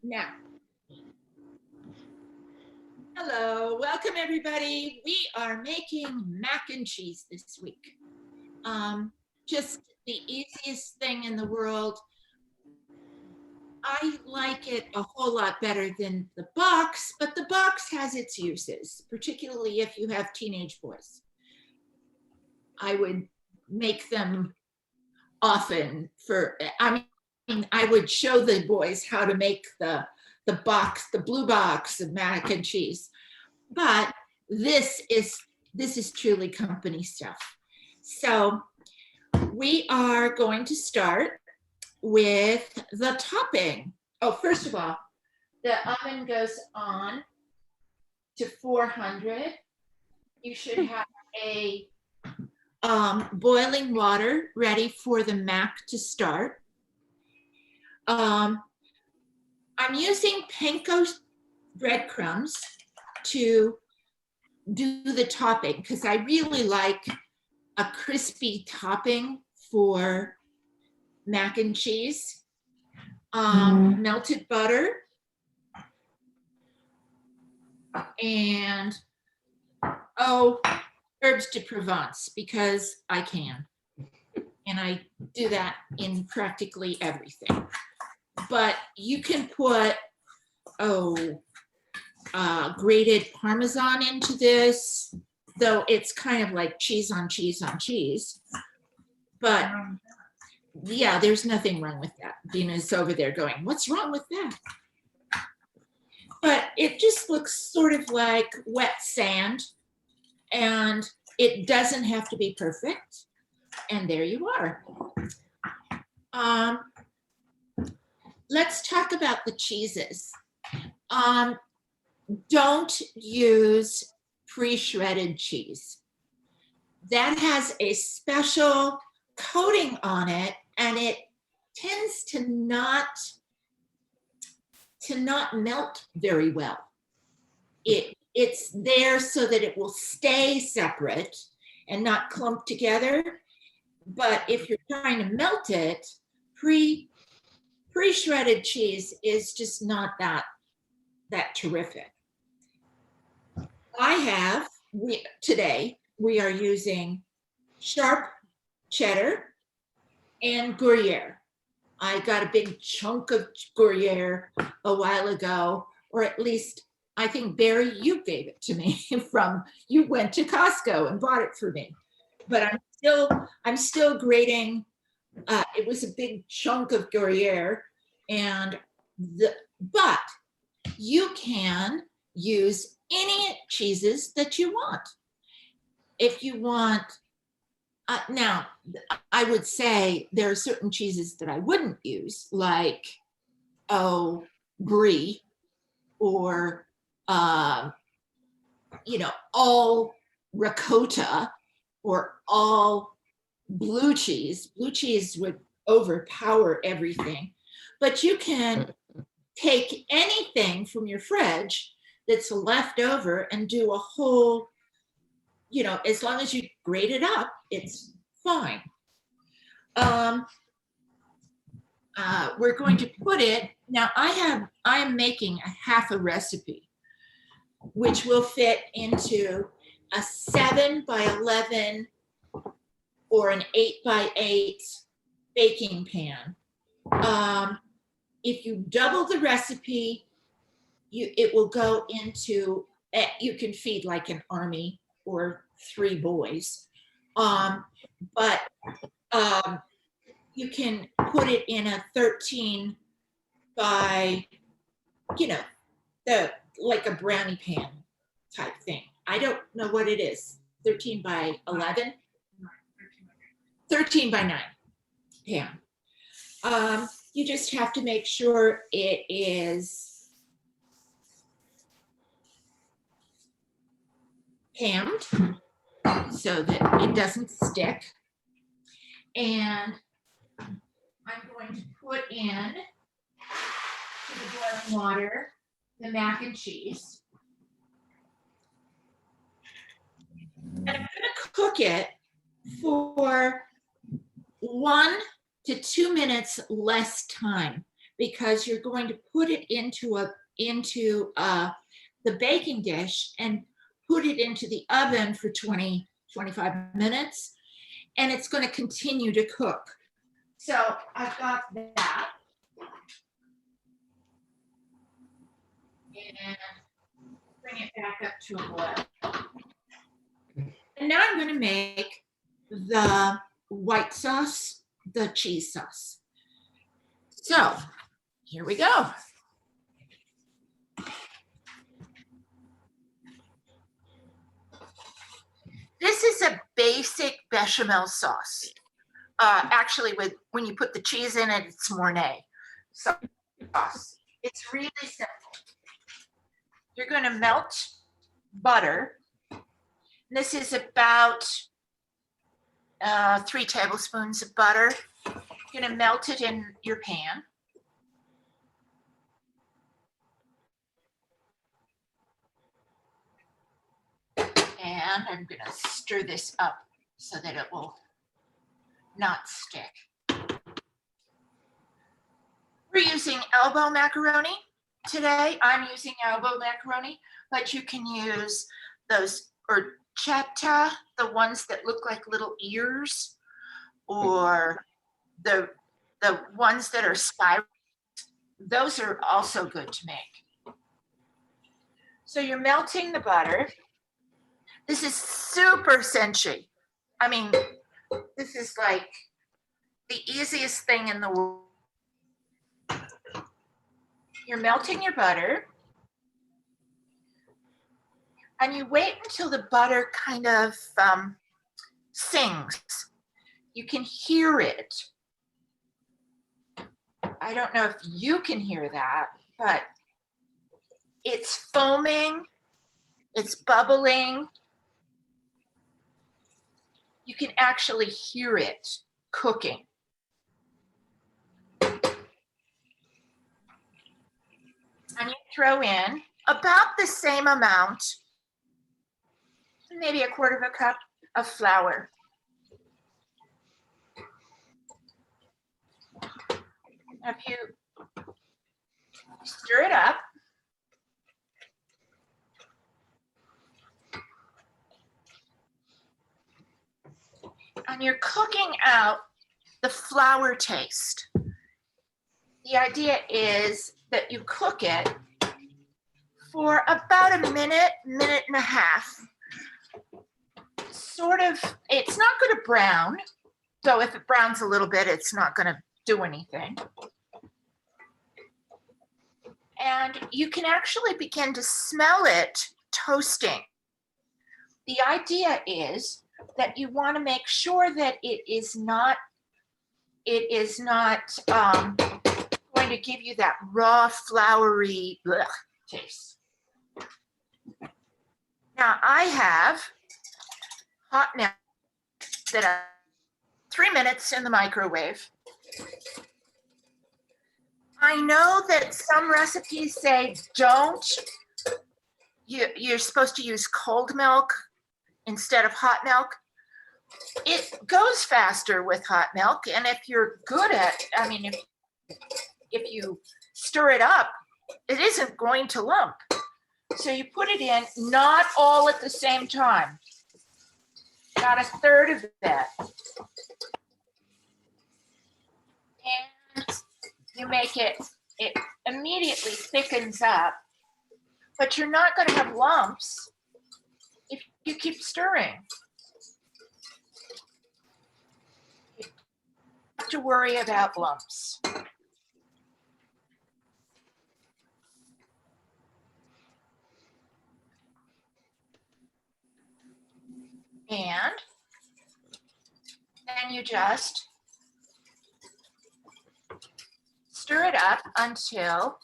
Now, hello, welcome everybody. We are making mac and cheese this week. Just the easiest thing in the world. I like it a whole lot better than the box, but the box has its uses, particularly if you have teenage boys. I would make them often I would show the boys how to make the box, the blue box of mac and cheese. But this is truly company stuff. So we are going to start with the topping. Oh, first of all, the oven goes on to 400. You should have a boiling water ready for the mac to start. I'm using panko breadcrumbs to do the topping because I really like a crispy topping for mac and cheese. Melted butter and herbs de Provence because I can. And I do that in practically everything. But you can put, grated Parmesan into this, though it's kind of like cheese on cheese on cheese. But yeah, there's nothing wrong with that. Dina's over there going, what's wrong with that? But it just looks sort of like wet sand, and it doesn't have to be perfect. And there you are. Let's talk about the cheeses. Don't use pre-shredded cheese. That has a special coating on it, and it tends to not melt very well. It's there so that it will stay separate and not clump together. But if you're trying to melt it, pre-shredded cheese is just not that terrific. Today we are using sharp cheddar and gruyere. I got a big chunk of gruyere a while ago, or at least I think, Barry, you gave it to me you went to Costco and bought it for me. But I'm still grating. It was a big chunk of gruyere, but you can use any cheeses that you want. If you want, now I would say there are certain cheeses that I wouldn't use, like brie or all ricotta or all blue cheese. Blue cheese would overpower everything. But you can take anything from your fridge that's left over and do a whole, as long as you grate it up, it's fine. We're going to put it, now I'm making a half a recipe, which will fit into a 7x11 or an 8x8 baking pan. If you double the recipe, it will go into, you can feed like an army or 3 boys. But you can put it in a 13 by, like a brownie pan type thing. I don't know what it is. 13 by 11? 13 by 9 pan. You just have to make sure it is hammed so that it doesn't stick. And I'm going to put in to the boiling water the mac and cheese. And I'm going to cook it for 1 to 2 minutes less time because you're going to put it into the baking dish and put it into the oven for 20-25 minutes, and it's going to continue to cook. So I've got that. And bring it back up to a boil. And now I'm going to make the white sauce, the cheese sauce. So here we go. This is a basic bechamel sauce. Actually, when you put the cheese in it, it's Mornay sauce. It's really simple. You're going to melt butter. This is about 3 tablespoons of butter. You're going to melt it in your pan. And I'm going to stir this up so that it will not stick. We're using elbow macaroni today. I'm using elbow macaroni, but you can use those orchetta, the ones that look like little ears, or the ones that are spiral. Those are also good to make. So you're melting the butter. This is super cinchy. I mean, this is like the easiest thing in the world. You're melting your butter, and you wait until the butter kind of sings. You can hear it. I don't know if you can hear that, but it's foaming, it's bubbling. You can actually hear it cooking. And you throw in about the same amount, maybe 1/4 cup of flour. If you stir it up, and you're cooking out the flour taste. The idea is that you cook it for about a minute, minute and a half. Sort of, it's not going to brown. So if it browns a little bit, it's not going to do anything. And you can actually begin to smell it toasting. The idea is that you want to make sure that it is not going to give you that raw, floury taste. Now I have hot milk that I 3 minutes in the microwave. I know that some recipes say you're supposed to use cold milk instead of hot milk. It goes faster with hot milk, and if you're good at, I mean, if you stir it up, it isn't going to lump. So you put it in, not all at the same time, about 1/3 of that. And you make it immediately thickens up, but you're not going to have lumps if you keep stirring. You don't have to worry about lumps. And then you just stir it up until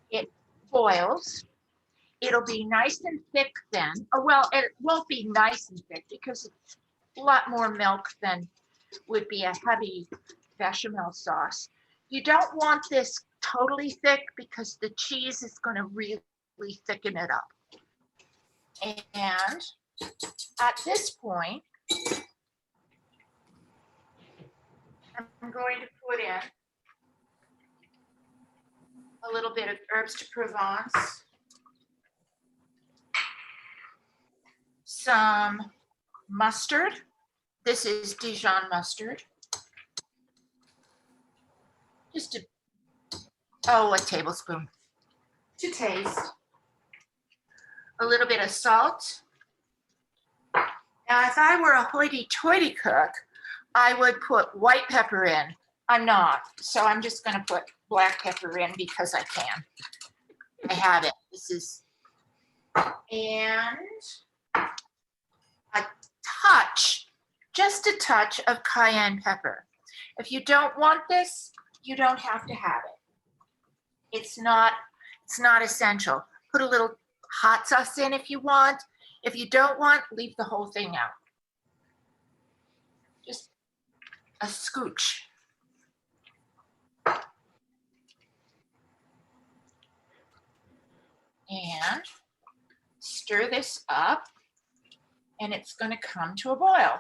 it boils. It'll be nice and thick then. Oh, well, it won't be nice and thick because it's a lot more milk than would be a heavy bechamel sauce. You don't want this totally thick because the cheese is going to really thicken it up. And at this point, I'm going to put in a little bit of herbs de Provence, some mustard. This is Dijon mustard. Just a tablespoon to taste. A little bit of salt. Now, if I were a hoity-toity cook, I would put white pepper in. I'm not, so I'm just going to put black pepper in because I can. I have it. This is, and a touch, just a touch of cayenne pepper. If you don't want this, you don't have to have it. It's not essential. Put a little hot sauce in if you want. If you don't want, leave the whole thing out. Just a scooch. And stir this up, and it's going to come to a boil.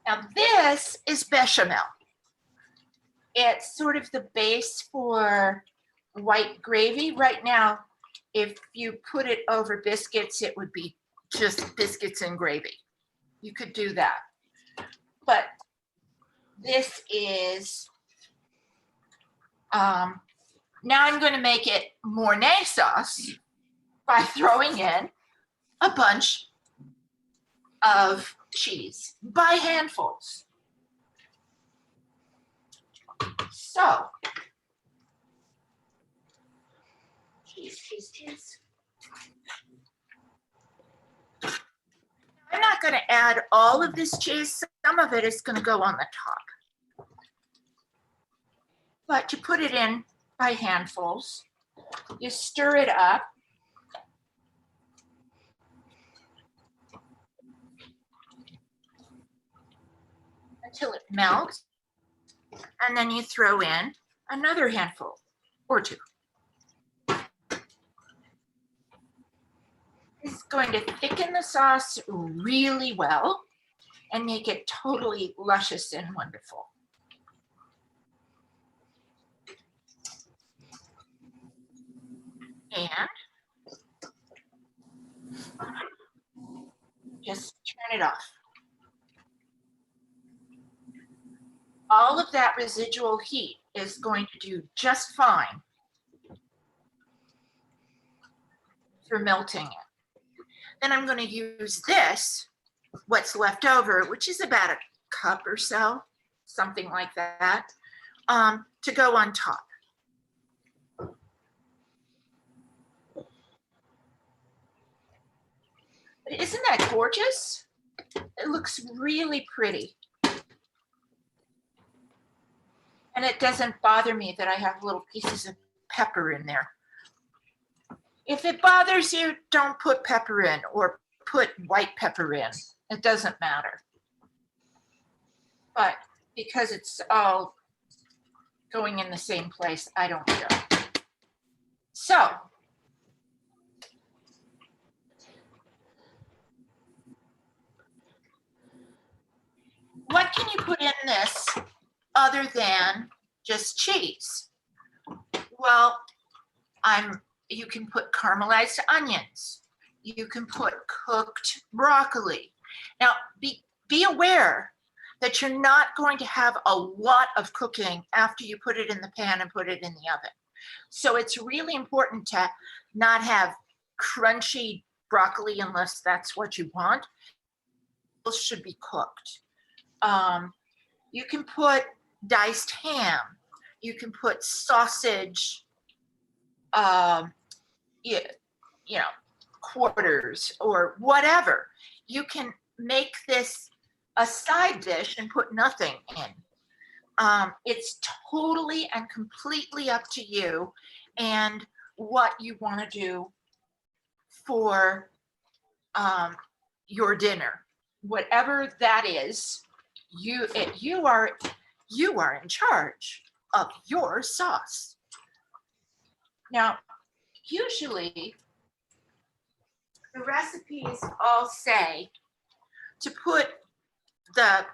Now this is bechamel. It's sort of the base for white gravy. Right now, if you put it over biscuits, it would be just biscuits and gravy. You could do that. But this is, now I'm going to make it Mornay sauce by throwing in a bunch of cheese by handfuls. So, cheese. I'm not going to add all of this cheese. Some of it is going to go on the top. But you put it in by handfuls. You stir it up. Until it melts. And then you throw in another handful or two. This is going to thicken the sauce really well and make it totally luscious and wonderful. And just turn it off. All of that residual heat is going to do just fine for melting it. Then I'm going to use this, what's left over, which is about a cup or so, something like that, to go on top. But isn't that gorgeous? It looks really pretty. And it doesn't bother me that I have little pieces of pepper in there. If it bothers you, don't put pepper in or put white pepper in. It doesn't matter. But because it's all going in the same place, I don't care. So, what can you put in this other than just cheese? Well, you can put caramelized onions. You can put cooked broccoli. Now, be aware that you're not going to have a lot of cooking after you put it in the pan and put it in the oven. So it's really important to not have crunchy broccoli unless that's what you want. Those should be cooked. You can put diced ham. You can put sausage, you know, quarters or whatever. You can make this a side dish and put nothing in. It's totally and completely up to you and what you want to do for your dinner. Whatever that is, you are in charge of your sauce. Now, usually the recipes all say to put the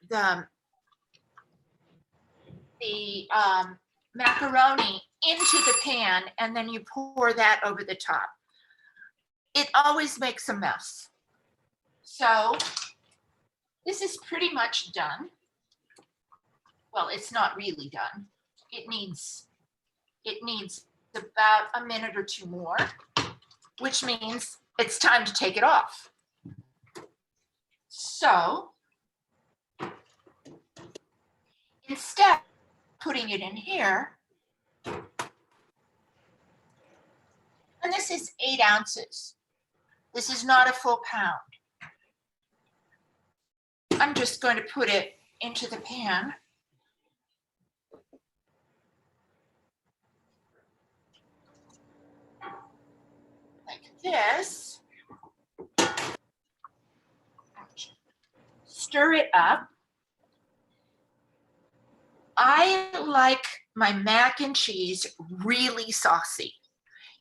the macaroni into the pan, and then you pour that over the top. It always makes a mess. So this is pretty much done. Well, it's not really done. It needs about a minute or two more, which means it's time to take it off. So instead of putting it in here, and this is 8 ounces. This is not a full pound. I'm just going to put it into the pan. Like this. Stir it up. I like my mac and cheese really saucy.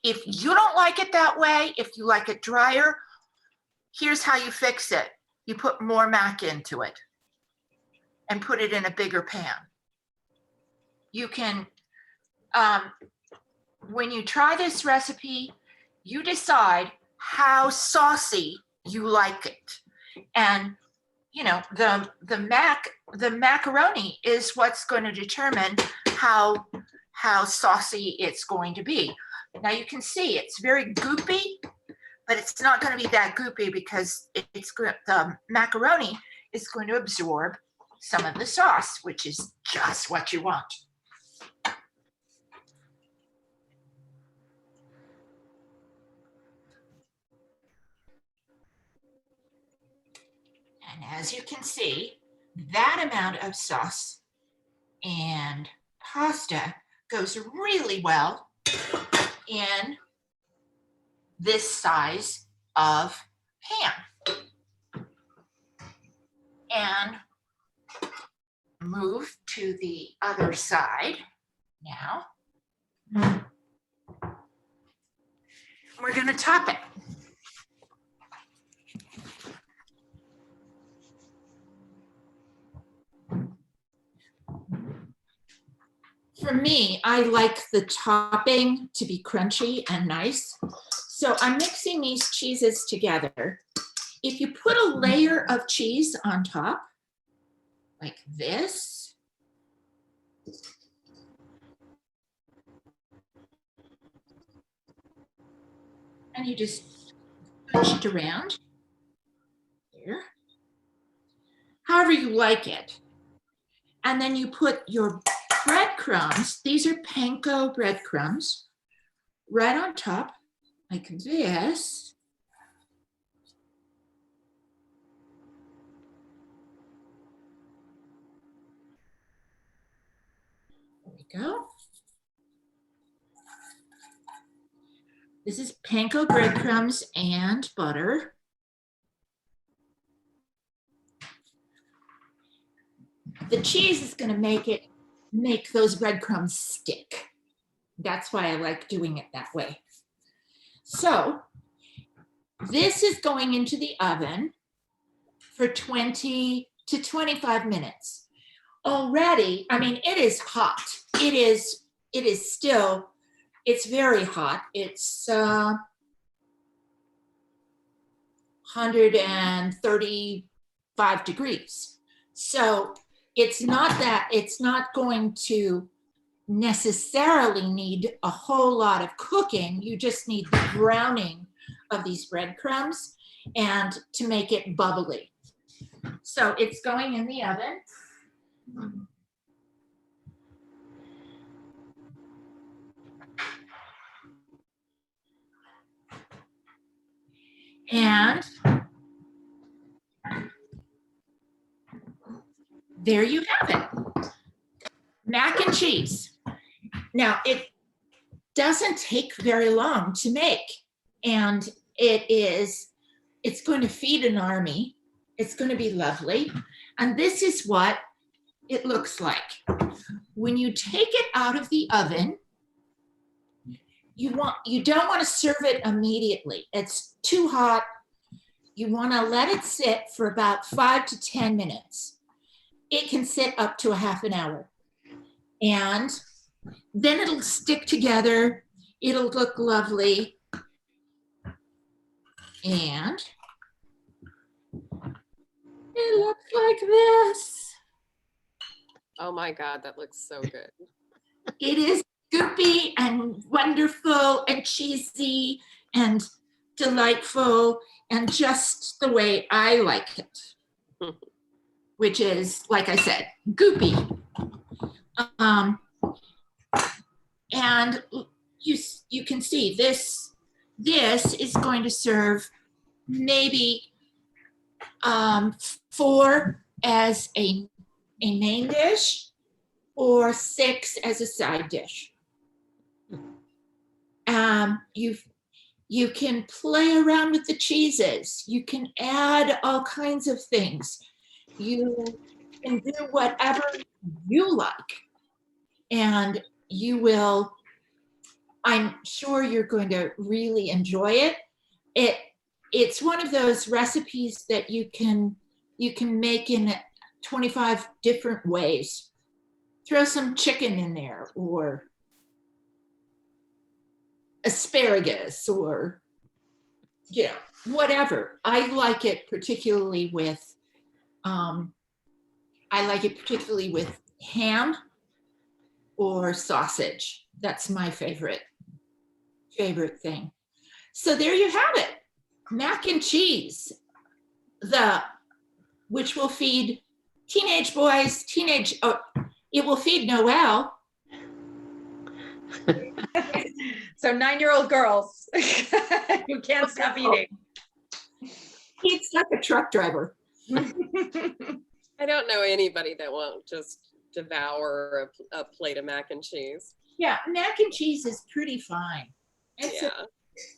If you don't like it that way, if you like it drier, here's how you fix it. You put more mac into it and put it in a bigger pan. You can, when you try this recipe, you decide how saucy you like it. And you know, the macaroni is what's going to determine how saucy it's going to be. Now you can see it's very goopy, but it's not going to be that goopy because the macaroni is going to absorb some of the sauce, which is just what you want. And as you can see, that amount of sauce and pasta goes really well in this size of pan. And move to the other side now. We're going to top it. For me, I like the topping to be crunchy and nice. So I'm mixing these cheeses together. If you put a layer of cheese on top, like this, and you just push it around here, however you like it. And then you put your breadcrumbs, these are panko breadcrumbs, right on top, like this. There we go. This is panko breadcrumbs and butter. The cheese is going to make those breadcrumbs stick. That's why I like doing it that way. So this is going into the oven for 20 to 25 minutes. Already, I mean, it is hot. It is still, it's very hot. It's 135 degrees. So it's not going to necessarily need a whole lot of cooking. You just need the browning of these breadcrumbs and to make it bubbly. So it's going in the oven. And there you have it. Mac and cheese. Now, it doesn't take very long to make, and it's going to feed an army. It's going to be lovely. And this is what it looks like. When you take it out of the oven, you don't want to serve it immediately. It's too hot. You want to let it sit for about 5 to 10 minutes. it can sit up to a half an hour. And then it'll stick together. It'll look lovely. And it looks like this. Oh my God, that looks so good. It is goopy and wonderful and cheesy and delightful and just the way I like it, which is, like I said, goopy. And you can see this is going to serve maybe 4 as a main dish or 6 as a side dish. You can play around with the cheeses. You can add all kinds of things. You can do whatever you like. And you will, I'm sure you're going to really enjoy it. It's one of those recipes that you can make in 25 different ways. Throw some chicken in there, or asparagus, or whatever. I like it particularly with ham or sausage. That's my favorite thing. So there you have it. Mac and cheese, which will feed teenage boys, it will feed Noelle. So 9-year-old girls who can't stop eating. He's like a truck driver. I don't know anybody that won't just devour a plate of mac and cheese. Yeah, mac and cheese is pretty fine. It's a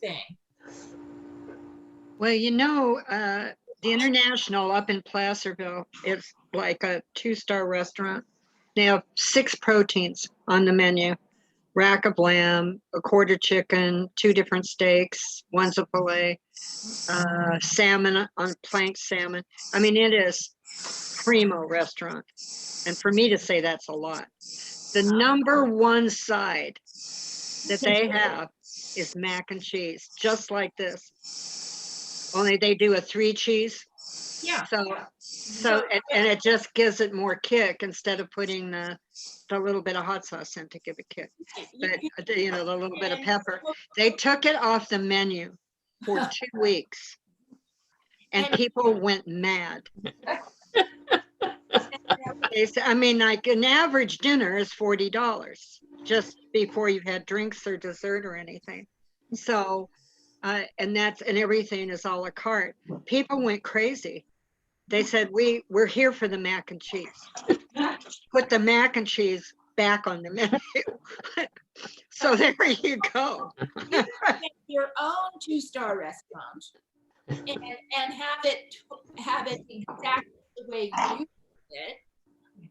thing. Well, the International up in Placerville is like a 2-star restaurant. They have 6 proteins on the menu. Rack of lamb, a quarter chicken, 2 different steaks, one's a filet, salmon on planked salmon. I mean, it is primo restaurant. And for me to say that's a lot. The number 1 side that they have is mac and cheese, just like this. Only they do a 3 cheese. Yeah. So and it just gives it more kick instead of putting the little bit of hot sauce in to give it kick. But the little bit of pepper. They took it off the menu for 2 weeks, and people went mad. I mean, like an average dinner is $40 just before you've had drinks or dessert or anything. So, and everything is a la carte. People went crazy. They said, we're here for the mac and cheese. Put the mac and cheese back on the menu. So there you go. You can make your own 2-star restaurant and have it exactly the way you do it.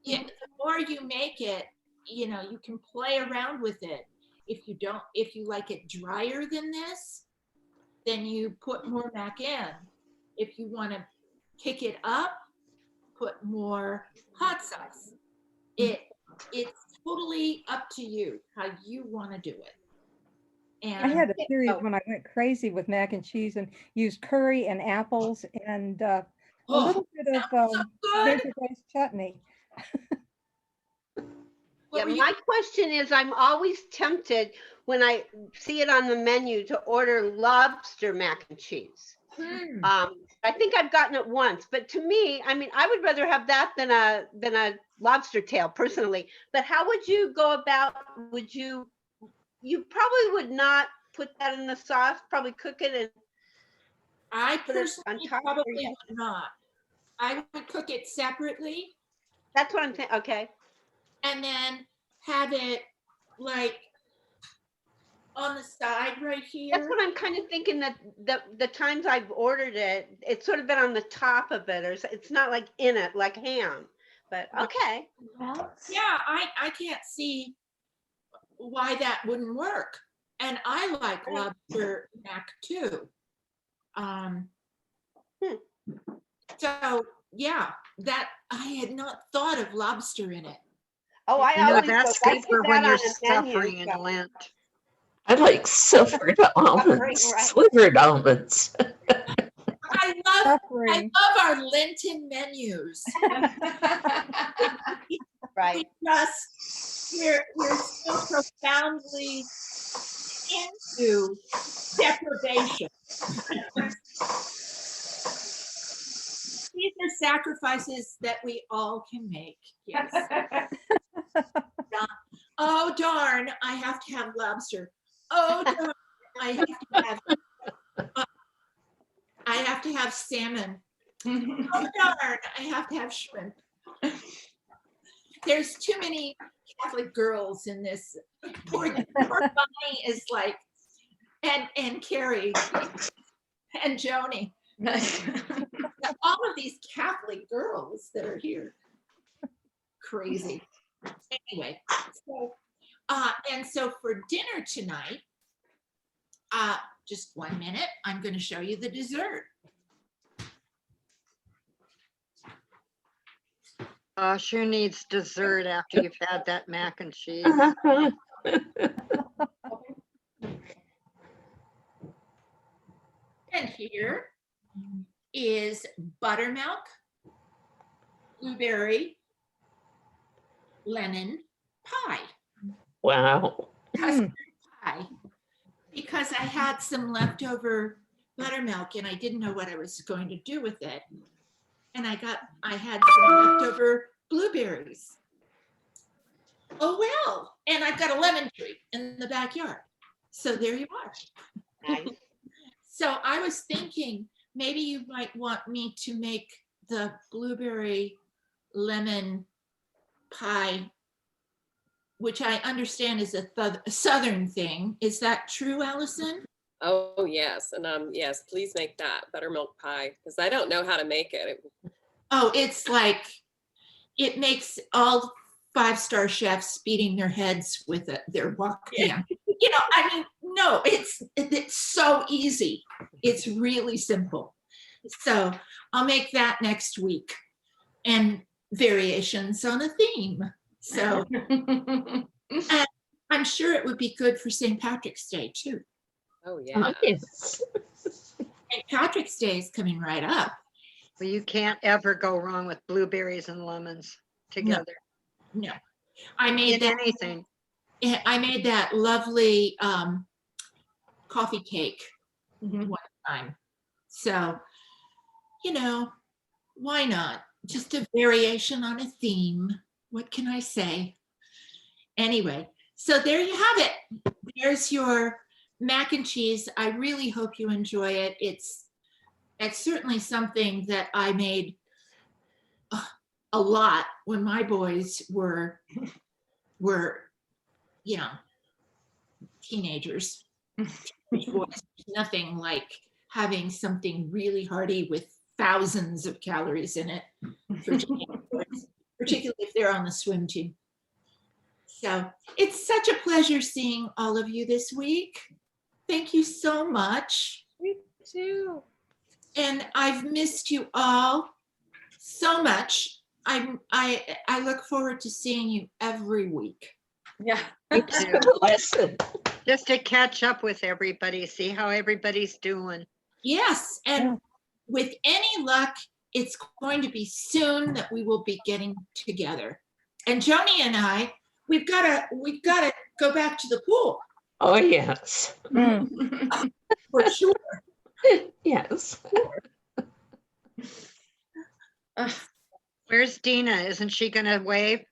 The more you make it, you can play around with it. If you like it drier than this, then you put more mac in. If you want to kick it up, put more hot sauce. It's totally up to you how you want to do it. And I had a period when I went crazy with mac and cheese and used curry and apples and a little bit of vinaigrette chutney. Yeah, my question is, I'm always tempted when I see it on the menu to order lobster mac and cheese. I think I've gotten it once, but to me, I mean, I would rather have that than a lobster tail personally. But how would you go about? You probably would not put that in the sauce. Probably cook it and I personally probably would not. I would cook it separately. That's what I'm thinking. Okay. And then have it like on the side right here. That's what I'm kind of thinking, that the times I've ordered it, it's sort of been on the top of it, or it's not like in it like ham. But okay. Well, yeah, I can't see why that wouldn't work. And I like lobster mac too. So yeah, that I had not thought of lobster in it. Oh, I You know, always that's put, I good put for that when on you're a menu, suffering in so- Lent. I like silvered almonds, right. slivered almonds. I love Suffering. our Lenten menus. Right. We're so profoundly into deprivation. These are sacrifices that we all can make. Yes. Oh darn, I have to have lobster. Oh darn, I have to have salmon. Oh darn, I have to have shrimp. There's too many Catholic girls in this. Poor Bonnie is like, and Carrie and Joni. All of these Catholic girls that are here. Crazy. Anyway, so and so for dinner tonight, just 1 minute, I'm going to show you the dessert. Sure needs dessert after you've had that mac and cheese. And here is buttermilk, blueberry, lemon pie. Wow. Custard pie. Because I had some leftover buttermilk and I didn't know what I was going to do with it. And I had some leftover blueberries. Oh well, and I've got a lemon tree in the backyard. So there you are. Nice. So I was thinking maybe you might want me to make the blueberry lemon pie, which I understand is a southern thing. Is that true, Allison? Oh, yes. And yes, please make that buttermilk pie because I don't know how to make it. Oh, it's like, it makes all 5-star chefs beating their heads with their wok pan. You know, I mean, no, it's so easy. It's really simple. So I'll make that next week and variations on a theme. So and I'm sure it would be good for St. Patrick's Day too. Oh, yeah. Yes. St. Patrick's Day is coming right up. Well, you can't ever go wrong with blueberries and lemons together. No, I made In that. anything. I made that lovely coffee cake one time. So, you know, why not? Just a variation on a theme. What can I say? Anyway, so there you have it. There's your mac and cheese. I really hope you enjoy it. It's certainly something that I made a lot when my boys were you know, teenagers. Nothing like having something really hearty with thousands of calories in it, for teenagers, particularly if they're on the swim team. So it's such a pleasure seeing all of you this week. Thank you so much. Me too. And I've missed you all so much. I look forward to seeing you every week. Yeah. It's a lesson. Just to catch up with everybody, see how everybody's doing. Yes, and Yeah. with any luck, it's going to be soon that we will be getting together. And Joni and I, we've got to go back to the pool Oh, yes. for sure. Yes. Where's Dina? Isn't she gonna wave?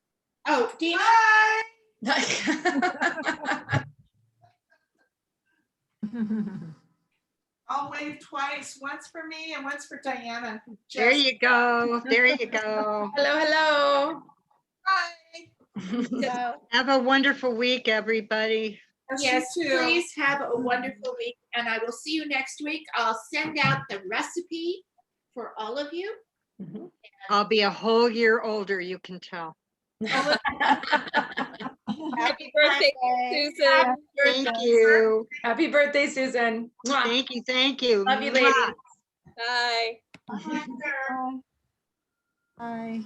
Oh, Dina. I'll wave twice, once for me and once for Diana. There you go. There you go. Hello, hello. Hi. So, Have a wonderful week, everybody. Yes, You too. please have a wonderful week, and I will see you next week. I'll send out the recipe for all of you. I'll be a whole year older, you can tell. Happy birthday, Susan. Thank you. Happy birthday, Susan. Mwah. Thank you. Thank you. Love you, Mwah. ladies. Bye. Bye. Bye. Bye.